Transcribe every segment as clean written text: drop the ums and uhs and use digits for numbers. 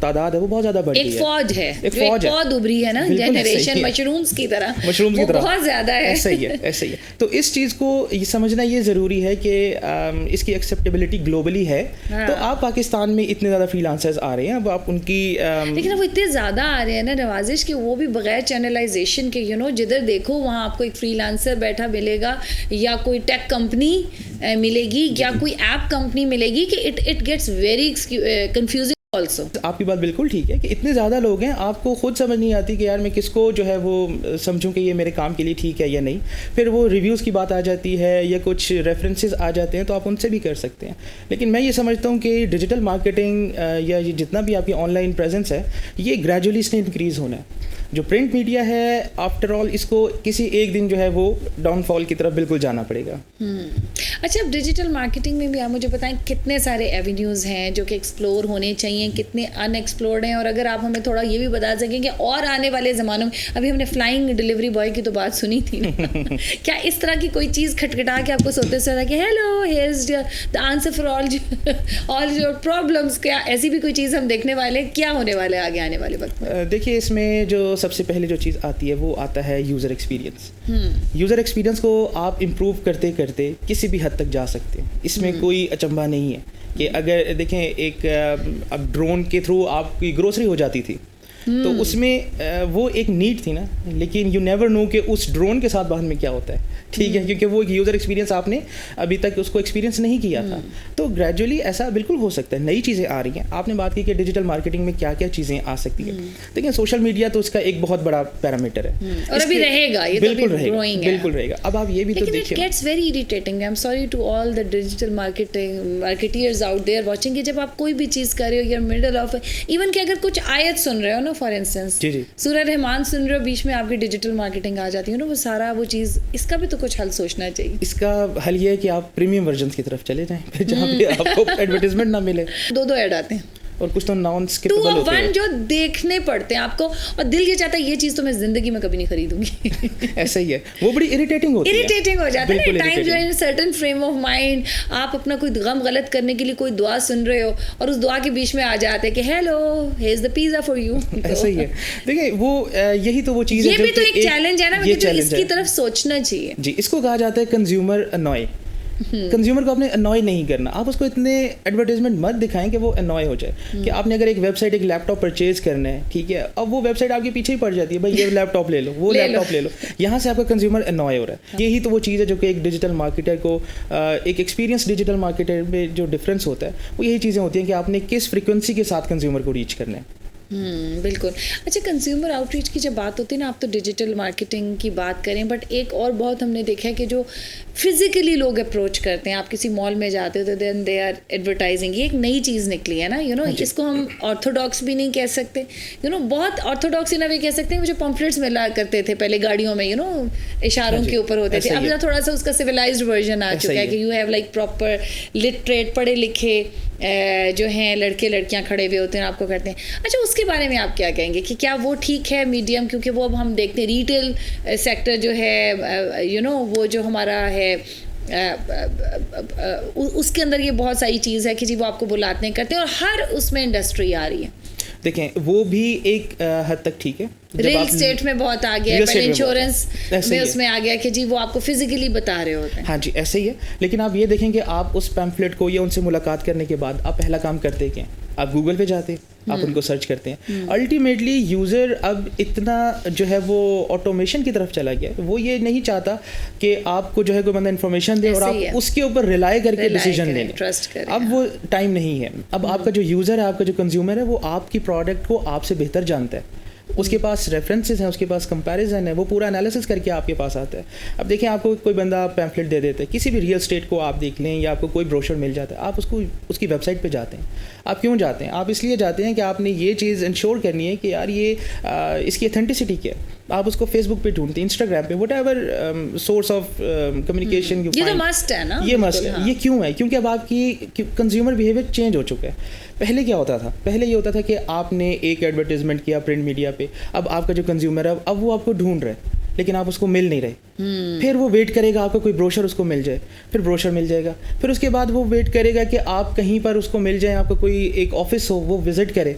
تعداد ہے وہ بہت زیادہ بڑھ گئی ہے. ایک فوج ہے, ایک جو ایک فوج ہے, پود ابھری ہے نا جنریشن مشرومز کی طرح, مشرومز کی طرح, بہت زیادہ ہے. ایسا ہی ہے, ایسا ہی ہے. تو اس چیز کو یہ سمجھنا یہ ضروری ہے کہ اس کی ایکسیپٹیبلٹی گلوبلی ہے. تو آپ پاکستان میں اتنے زیادہ فری لانسرز آ رہے ہیں, اب آپ ان کی لیکن وہ اتنے زیادہ آ رہے ہیں نا نوازش, کہ وہ بھی بغیر چینلائزیشن کے جدھر دیکھو وہاں آپ کو ایک فری لانسر بیٹھا ملے گا, یا کوئی ٹیک کمپنی ملے گی, یا کوئی ایپ کمپنی ملے گی, کہ it gets very confusing also. آپ کی بات بالکل ٹھیک ہے کہ اتنے زیادہ لوگ ہیں, آپ کو خود سمجھ نہیں آتی کہ یار میں کس کو جو ہے وہ سمجھوں کہ یہ میرے کام کے لیے ٹھیک ہے یا نہیں. پھر وہ ریویوز کی بات آ جاتی ہے یا کچھ ریفرنسز آ جاتے ہیں, تو آپ ان سے بھی کر سکتے ہیں. لیکن میں یہ سمجھتا ہوں کہ ڈیجیٹل مارکیٹنگ یا یہ جتنا بھی آپ کی آن لائن پریزنس ہے, یہ گریجولی اس نے انکریز ہونا ہے. جو پرنٹ میڈیا ہے آفٹر آل اس کو کسی ایک دن جو ہے وہ ڈاؤن فال کی طرف بالکل جانا پڑے گا. اچھا, اب ڈیجیٹل مارکیٹنگ میں بھی آپ مجھے بتائیں کتنے سارے ایونیوز ہیں جو کہ ایکسپلور ہونے چاہیے, کتنے ان ایکسپلورڈ ہیں, اور اگر آپ ہمیں تھوڑا یہ بھی بتا سکیں کہ اور آنے والے زمانوں میں, ابھی ہم نے فلائنگ ڈلیوری بوائے کی تو بات سنی تھی کیا اس طرح کی کوئی چیز کھٹکھٹا کے آپ کو سوتے سوتا کہ hello here is the answer for all your problems, کیا ایسی بھی کوئی چیز ہم دیکھنے والے, کیا ہونے والے آگے آنے والے وقت میں؟ دیکھیے اس میں جو سب سے پہلے جو چیز آتی ہے وہ آتا ہے یوزر ایکسپیرینس. یوزر ایکسپیرینس کو آپ امپروو کرتے کرتے کسی بھی حد تک جا سکتے ہیں. اس میں کوئی اچنبھا نہیں ہے کہ اگر دیکھیں ایک اب ڈرون کے تھرو آپ کی گروسری ہو جاتی تھی, تو اس میں وہ ایک نیڈ تھی نا, لیکن یو نیور نو کہ اس ڈرون کے ساتھ بعد میں کیا ہوتا ہے. ٹھیک ہے, کیونکہ وہ ایک یوزر ایکسپیرینس آپ نے ابھی تک اس کو ایکسپیرینس نہیں کیا تھا. تو گریجولی ایسا بالکل ہو سکتا ہے, نئی چیزیں آ رہی ہیں. آپ نے بات کی کہ ڈیجیٹل مارکیٹنگ میں کیا کیا چیزیں آ سکتی ہیں. دیکھیں سوشل میڈیا تو اس کا ایک بہت بڑا پیرامیٹر ہے, اور ابھی رہے گا, یہ بالکل رہے گا, بالکل رہے گا. اب آپ یہ بھی تو دیکھیں, it gets very irritating. I'm sorry to all the digital marketeers out there watching, کہ جب آپ کوئی بھی چیز کر رہے ہو, you're middle of even کہ اگر کچھ آیت سن رہے ہو نا, فار انسٹنس سورہ رحمان سن رہے ہو, بیچ میں آپ کی ڈیجیٹل مارکیٹنگ آ جاتی ہے نا, وہ سارا وہ چیز, اس کا بھی تو کچھ حل سوچنا چاہیے. اس کا حل یہ ہے کہ آپ پریمیم ورژنس کی طرف چلے جائیں, پھر جہاں پہ آپ کو ایڈورٹیزمنٹ نہ ملے. دو ایڈ آتے ہیں, اور کچھ تو نان اسکپیبل ہوتے ہیں, جو دیکھنے پڑتے ہیں آپ کو, اور دل یہ چاہتا ہے یہ چیز تو میں زندگی میں کبھی نہیں خریدوں گی. ایسا ہی ہے, وہ بڑی اریٹیٹنگ ہوتی ہے, اریٹیٹنگ ہو جاتا ہے نا ٹائم جو ہے سرٹن فریم آف مائنڈ. آپ اپنا کوئی غم غلط کرنے کے لیے کوئی دعا سن رہے ہو, اور اس دعا کے بیچ میں آ جاتے کہ hello here is the pizza for you. ایسا ہی ہے. دیکھیں وہ یہی تو وہ چیز ہے, یہ بھی تو ایک چیلنج ہے نا, جو اس کی طرف سوچنا چاہیے. جی, اس کو کہا جاتا ہے کنزیومر انوائے. کنزیومر کو آپ نے انوائے نہیں کرنا, آپ اس کو اتنے ایڈورٹیزمنٹ مت دکھائیں کہ وہ انوائے ہو جائے. کہ آپ نے اگر ایک ویب سائٹ, ایک لیپ ٹاپ پرچیز کرنا ہے, ٹھیک ہے, اب وہ ویب سائٹ آپ کے پیچھے ہی پڑ جاتی ہے, بھائی یہ لیپ ٹاپ لے لو, وہ لیپ ٹاپ لے لو, یہاں سے آپ کا کنزیومر انوائے ہو رہا ہے. یہی تو وہ چیز ہے جو کہ ایک ڈیجیٹل مارکیٹر کو, ایک ایکسپیرینس ڈیجیٹل مارکیٹر میں جو ڈفرینس ہوتا ہے, وہ یہی چیزیں ہوتی ہیں کہ آپ نے کس فریکوینسی کے ساتھ کنزیومر کو ریچ کرنا ہے. بالکل. اچھا, کنزیومر آؤٹ ریچ کی جب بات ہوتی ہے نا, آپ تو ڈیجیٹل مارکیٹنگ کی بات کریں, بٹ ایک اور بہت ہم نے دیکھا ہے کہ جو فزیکلی لوگ اپروچ کرتے ہیں, آپ کسی مال میں جاتے ہو تو دین دے آر ایڈورٹائزنگ. یہ ایک نئی چیز نکلی ہے نا, اس کو ہم آرتھوڈاکس بھی نہیں کہہ سکتے, بہت آرتھوڈاکس ان اے وے کہہ سکتے ہیں. جو پمفلیٹس ملا کرتے تھے پہلے گاڑیوں میں, اشاروں کے اوپر ہوتے تھے, اب تھوڑا سا اس کا سویلائزڈ ورژن آ چکا ہے کہ you have like proper literate, پڑھے لکھے جو ہیں لڑکے لڑکیاں کھڑے ہوئے ہوتے ہیں, آپ کو کرتے ہیں. اچھا, اس کے بارے میں آپ کیا کہیں گے کہ کیا وہ ٹھیک ہے میڈیم, کیونکہ وہ اب ہم دیکھتے ہیں ریٹیل سیکٹر جو ہے, وہ جو ہمارا ہے اس کے اندر یہ بہت ساری چیز ہے کہ جی وہ آپ کو بلاتے ہیں, کرتے ہیں, اور ہر اس میں انڈسٹری آ رہی ہے. دیکھیں وہ بھی ایک حد تک ٹھیک ہے, ریل اسٹیٹ میں بہت آ گیا ہے, پہلے انشورنس میں اس میں آ گیا کہ جی وہ آپ کو فزیکلی بتا رہے ہوتے ہیں. ہاں جی, ایسے ہی ہے. لیکن آپ یہ دیکھیں کہ آپ اس پیمفلیٹ کو یا ان سے ملاقات کرنے کے بعد آپ پہلا کام کرتے کیا, آپ گوگل پہ جاتے, آپ ان کو سرچ کرتے ہیں. الٹیمیٹلی یوزر اب اتنا جو ہے وہ آٹومیشن کی طرف چلا گیا, وہ یہ نہیں چاہتا کہ آپ کو جو ہے کوئی بندہ انفارمیشن دے اور آپ اس کے اوپر ریلائی کر کے ڈیسیجن لے لیں. اب وہ ٹائم نہیں ہے. اب آپ کا جو یوزر ہے, آپ کا جو کنزیومر ہے, وہ آپ کی پروڈکٹ کو آپ سے بہتر جانتا ہے, اس کے پاس ریفرنسز ہیں, اس کے پاس کمپیریزن ہے, وہ پورا انالیسس کر کے آپ کے پاس آتا ہے. اب دیکھیں آپ کو کوئی بندہ پیمفلیٹ دے دیتا ہے, کسی بھی ریئل اسٹیٹ کو آپ دیکھ لیں, یا آپ کو کوئی بروشر مل جاتا ہے, آپ اس کی ویب سائٹ پہ جاتے ہیں. آپ کیوں جاتے ہیں؟ آپ اس لیے جاتے ہیں کہ آپ نے یہ چیز انشور کرنی ہے کہ یار یہ اس کی اتھینٹسٹی کیا ہے. آپ اس کو فیس بک پہ ڈھونڈتے ہیں, انسٹاگرام پہ, what ever source of communication, یہ مسٹ ہے نا, یہ مسٹ ہے. یہ کیوں ہے؟ کیونکہ اب آپ کی کنزیومر بیہیویئر چینج ہو چکا ہے. پہلے کیا ہوتا تھا؟ پہلے یہ ہوتا تھا کہ آپ نے ایک ایڈورٹیزمنٹ کیا پرنٹ میڈیا پہ, اب آپ کا جو کنزیومر ہے اب وہ آپ کو ڈھونڈ رہا ہے لیکن آپ اس کو مل نہیں رہے. پھر وہ ویٹ کرے گا آپ کو کوئی بروشر اس کو مل جائے, پھر بروشر مل جائے گا, پھر اس کے بعد وہ ویٹ کرے گا کہ آپ کہیں پر اس کو مل جائے, آپ کا کوئی ایک آفس ہو وہ وزٹ کرے.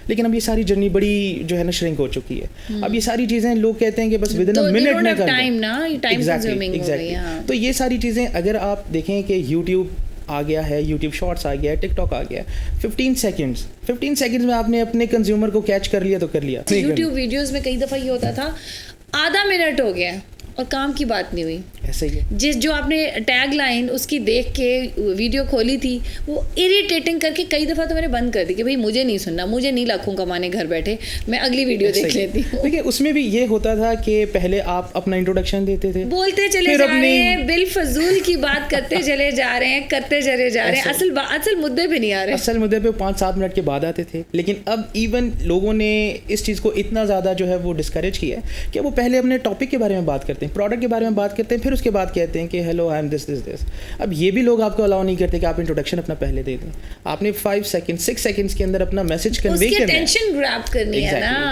لیکن اب یہ ساری جرنی بڑی جو ہے نا شرنک ہو چکی ہے. اب یہ ساری چیزیں لوگ کہتے ہیں کہ بس ود ان اے منٹ میں کر لیں. تو یہ ساری چیزیں اگر آپ دیکھیں کہ یوٹیوب آ گیا ہے, یوٹیوب شارٹس آ گیا ہے, ٹک ٹاک آ گیا ہے, 15 سیکنڈز میں آپ نے اپنے کنزیومر کو کیچ کر لیا تو کر لیا. یوٹیوب ویڈیوز میں کئی دفعہ یہ ہوتا تھا آدھا منٹ ہو گیا اور کام کی بات نہیں ہوئی. ایسا ہی ہے. جو آپ نے ٹیگ لائن اس کی دیکھ کے ویڈیو کھولی تھی وہ اریٹیٹنگ کر کے کئی دفعہ تو میں نے بند کر دی کہ بھائی مجھے نہیں سننا, مجھے نہیں لاکھوں کمانے گھر بیٹھے, میں اگلی ویڈیو دیکھ لیتی ہوں. دیکھیے اس میں بھی یہ ہوتا تھا کہ پہلے آپ اپنا انٹروڈکشن دیتے تھے, بولتے چلے جا رہے ہیں, بالفضول کی بات کرتے چلے جا رہے ہیں, کرتے چلے جا رہے ہیں, اصل مدعے پہ نہیں آ رہے. اصل مدعے پہ 5-7 منٹ کے بعد آتے تھے. لیکن اب ایون لوگوں نے اس چیز کو اتنا زیادہ جو ہے وہ ڈسکریج کیا ہے کہ وہ پہلے اپنے ٹاپک کے بارے میں بات کرتے ہیں, پروڈکٹ کے بارے میں بات کرتے ہیں, پھر اس کے بعد کہتے ہیں کہ ہیلو آئی ایم دس. اب یہ بھی لوگ آپ کو الاؤ نہیں کرتے کہ آپ انٹروڈکشن اپنا پہلے دے دیں. آپ نے 5 سیکنڈ 6 سیکنڈس کے اندر اپنا میسج کنوے کرنا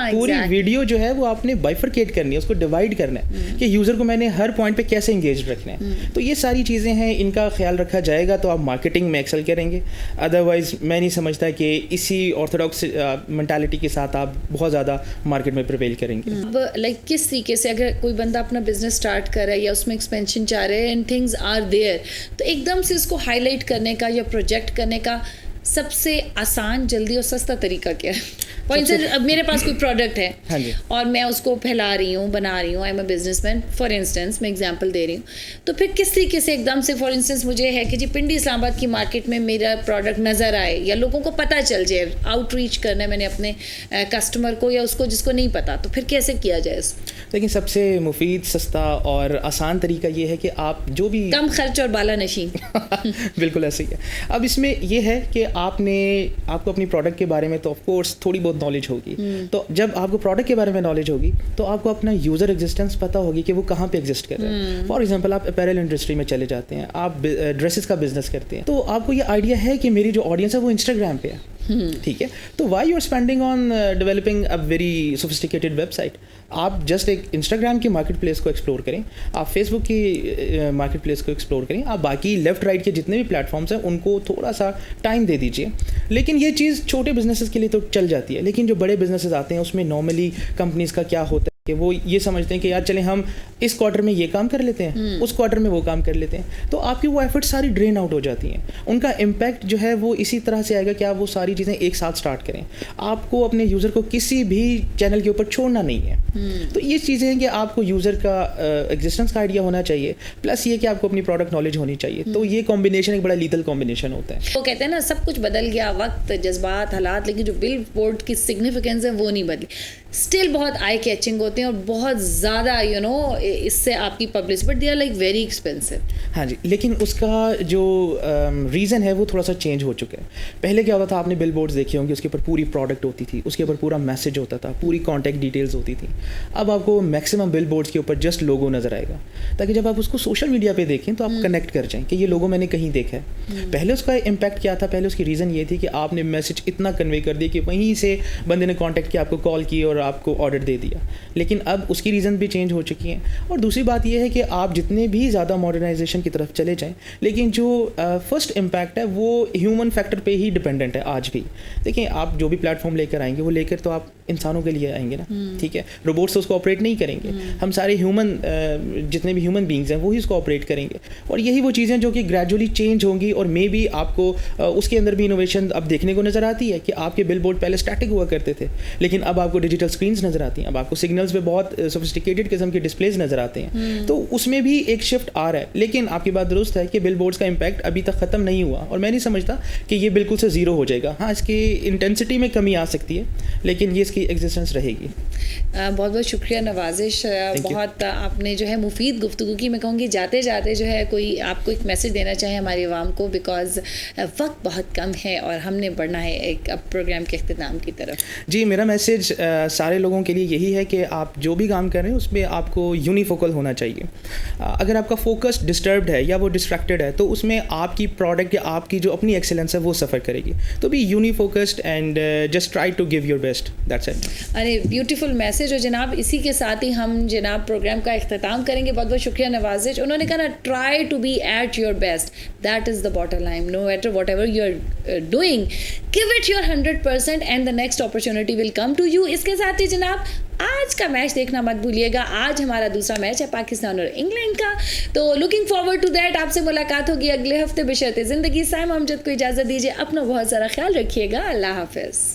ہے. پوری ویڈیو جو ہے وہ آپ نے بائفرکیٹ کرنی ہے, اس کو ڈیوائڈ کرنا ہے کہ یوزر کو میں نے ہر پوائنٹ پہ کیسے انگیج رکھنا ہے. تو یہ ساری چیزیں ہیں, ان کا خیال رکھا جائے گا تو آپ مارکیٹنگ میں ایکسل کریں گے. ادروائز میں نہیں سمجھتا کہ اسی آرتھوڈاکس مینٹالٹی کے ساتھ آپ بہت زیادہ مارکیٹ میں پریویل کریں گے. اب لائک کس طریقے سے اگر کوئی بندہ اپنا بزنس اسٹارٹ کر رہا ہے یا اس میں ایکسپینشن چاہ رہے ہیں اینڈ تھنگز آر دیئر, تو ایک دم سے اس کو ہائی لائٹ کرنے کا یا پروجیکٹ کرنے کا سب سے آسان, جلدی اور سستا طریقہ کیا ہے؟ فار انسٹنس اب میرے پاس کوئی پروڈکٹ ہے اور میں اس کو پھیلا رہی ہوں, بنا رہی ہوں, I am a business man for instance, میں ایگزامپل دے رہی ہوں, تو پھر کس طریقے سے ایک دم سے فار انسٹنس مجھے ہے کہ جی پنڈی اسلام آباد کی مارکیٹ میں میرا پروڈکٹ نظر آئے یا لوگوں کو پتہ چل جائے, آؤٹ ریچ کرنا ہے میں نے اپنے کسٹمر کو یا اس کو جس کو نہیں پتا, تو پھر کیسے کیا جائے اس کو؟ لیکن سب سے مفید, سستا اور آسان طریقہ یہ ہے کہ آپ جو بھی کم خرچ اور بالا نشین بالکل ایسے ہی ہے. اب اس میں یہ ہے کہ آپ کو اپنی پروڈکٹ کے بارے میں تو آف کورس تھوڑی بہت نالج ہوگی. تو جب آپ کو پروڈکٹ کے بارے میں نالج ہوگی تو آپ کو اپنا یوزر ایگزسٹنس پتہ ہوگی کہ وہ کہاں پہ ایگزسٹ کر رہے ہیں. فار ایگزامپل آپ اپیرل انڈسٹری میں چلے جاتے ہیں, آپ ڈریسز کا بزنس کرتے ہیں, تو آپ کو یہ آئیڈیا ہے کہ میری جو آڈینس ہے وہ انسٹاگرام پہ ہے. ٹھیک ہے, تو why you are spending on developing a very sophisticated website. آپ جسٹ ایک انسٹاگرام کی مارکیٹ پلیس کو ایکسپلور کریں, آپ فیس بک کی مارکیٹ پلیس کو ایکسپلور کریں, آپ باقی لیفٹ رائٹ کے جتنے بھی پلیٹ فارمس ہیں ان کو تھوڑا سا ٹائم دے دیجیے. لیکن یہ چیز چھوٹے بزنسز کے لیے تو چل جاتی ہے, لیکن جو بڑے بزنسز آتے ہیں اس میں نارملی کمپنیز کا کیا ہوتا ہے کہ وہ یہ سمجھتے ہیں کہ یار چلیں ہم اس کوارٹر میں یہ کام کر لیتے ہیں, اس کوارٹر میں وہ کام کر لیتے ہیں, تو آپ کی وہ ایفرٹ ساری ڈرین آؤٹ ہو جاتی ہیں. ان کا امپیکٹ جو ہے وہ اسی طرح سے آئے گا کہ آپ وہ ساری چیزیں ایک ساتھ اسٹارٹ کریں. آپ کو اپنے یوزر کو کسی بھی چینل کے اوپر چھوڑنا نہیں ہے. تو یہ چیزیں ہیں کہ آپ کو یوزر کا ایگزسٹنس کا آئیڈیا ہونا چاہیے, پلس یہ کہ آپ کو اپنی پروڈکٹ نالج ہونی چاہیے. تو یہ کمبینیشن ایک بڑا لیتل کمبینیشن ہوتا ہے. وہ کہتے ہیں نا سب کچھ بدل گیا, وقت, جذبات, حالات, لیکن جو بل بورڈ کی سگنیفیکینس ہے وہ نہیں بدلی. اسٹل بہت آئی کیچنگ ہوتے ہیں اور بہت زیادہ اس سے آپ کی پبلس, but they are like very expensive. ہاں جی, لیکن اس کا جو ریزن ہے وہ تھوڑا سا چینج ہو چکا ہے. پہلے کیا ہوتا تھا, آپ نے بل بورڈز دیکھے ہوں گے, اس کے اوپر پوری پروڈکٹ ہوتی تھی, اس کے اوپر پورا میسج ہوتا تھا, پوری کانٹیکٹ ڈیٹیلز ہوتی تھی. اب آپ کو میکسیمم بل بورڈز کے اوپر جسٹ لوگو نظر آئے گا, تاکہ جب آپ اس کو سوشل میڈیا پہ دیکھیں تو آپ کنیکٹ کر جائیں کہ یہ لوگو میں نے کہیں دیکھا ہے. پہلے اس کا امپیکٹ کیا تھا, پہلے اس کی ریزن یہ تھی کہ آپ نے میسج اتنا کنوے کر دیا کہ وہیں سے بندے نے کانٹیکٹ کیا, آپ کو کال کی اور آپ کو آرڈر دے دیا. لیکن اب اس کی ریزن بھی چینج ہو چکی ہیں. اور دوسری بات یہ ہے کہ آپ جتنے بھی زیادہ ماڈرنائزیشن کی طرف چلے جائیں, لیکن جو فرسٹ امپیکٹ ہے وہ ہیومن فیکٹر پہ ہی ڈپینڈنٹ ہے آج بھی. دیکھیں آپ جو بھی پلیٹ فارم لے کر آئیں گے وہ لے کر تو آپ انسانوں کے لیے آئیں گے نا, ٹھیک ہے, روبوٹس اس کو آپریٹ نہیں کریں گے. ہم سارے ہیومن جتنے بھی ہیومن بینگز ہیں وہی اس کو آپریٹ کریں گے. اور یہی وہ چیزیں جو کہ گریجولی چینج ہوں گی, اور مے بی آپ کو اس کے اندر بھی انوویشن اب دیکھنے کو نظر آتی ہے کہ آپ کے بل بورڈ پہلے اسٹیٹک ہوا کرتے تھے, لیکن اب آپ کو ڈیجیٹل اسکرینس نظر آتی ہیں, اب آپ کو سگنلس پہ بہت سوفسٹیکیٹڈ قسم کے ڈسپلیز نظر آتے ہیں. تو اس میں بھی ایک شفٹ آ رہا ہے. لیکن آپ کی بات درست ہے کہ بل بورڈس کا امپیکٹ ابھی تک ختم نہیں ہوا, اور میں نہیں سمجھتا کہ یہ بالکل سے زیرو ہو جائے گا. ہاں, اس کی انٹینسٹی میں کمی آ سکتی ہے, لیکن یہ اس کی ایگزسٹنس رہے گی. بہت بہت شکریہ نوازش, بہت آپ نے جو ہے مفید گفتگو کی. میں کہوں گی جاتے جاتے جو ہے کوئی آپ کو ایک میسج دینا چاہے ہماری عوام کو, بیکاز وقت بہت کم ہے اور ہم نے بڑھنا ہے ایک اب پروگرام کے اختتام کی طرف. جی, میرا میسج سارے لوگوں کے لیے یہی ہے کہ آپ جو بھی کام کر رہے ہیں اس میں آپ کو یونیفوکل ہونا چاہیے. اگر آپ کا فوکس ڈسٹربڈ ہے یا وہ ڈسٹریکٹڈ ہے تو اس میں آپ کی پروڈکٹ یا آپ کی جو اپنی ایکسیلنس ہے وہ سفر کرے گی. تو be unfocused and just try to give your best. That's it. ارے بیوٹیفل میسج. اور جناب اسی کے ساتھ ہی ہم جناب پروگرام کا اختتام کریں گے. بہت بہت شکریہ نوازش. انہوں نے کہا نا try to be at your best. That is the bottom line. No matter whatever you are doing, give it your 100% and the next opportunity will come to you. اس کے ساتھ ہی جناب آج کا میچ دیکھنا مت بھولیے گا. آج ہمارا دوسرا میچ ہے پاکستان اور انگلینڈ کا. تو لوکنگ فارورڈ ٹو دیٹ. آپ سے ملاقات ہوگی اگلے ہفتے بشرط زندگی. سائمہ امجد کو اجازت دیجیے. اپنا بہت سارا خیال رکھیے گا. اللہ حافظ.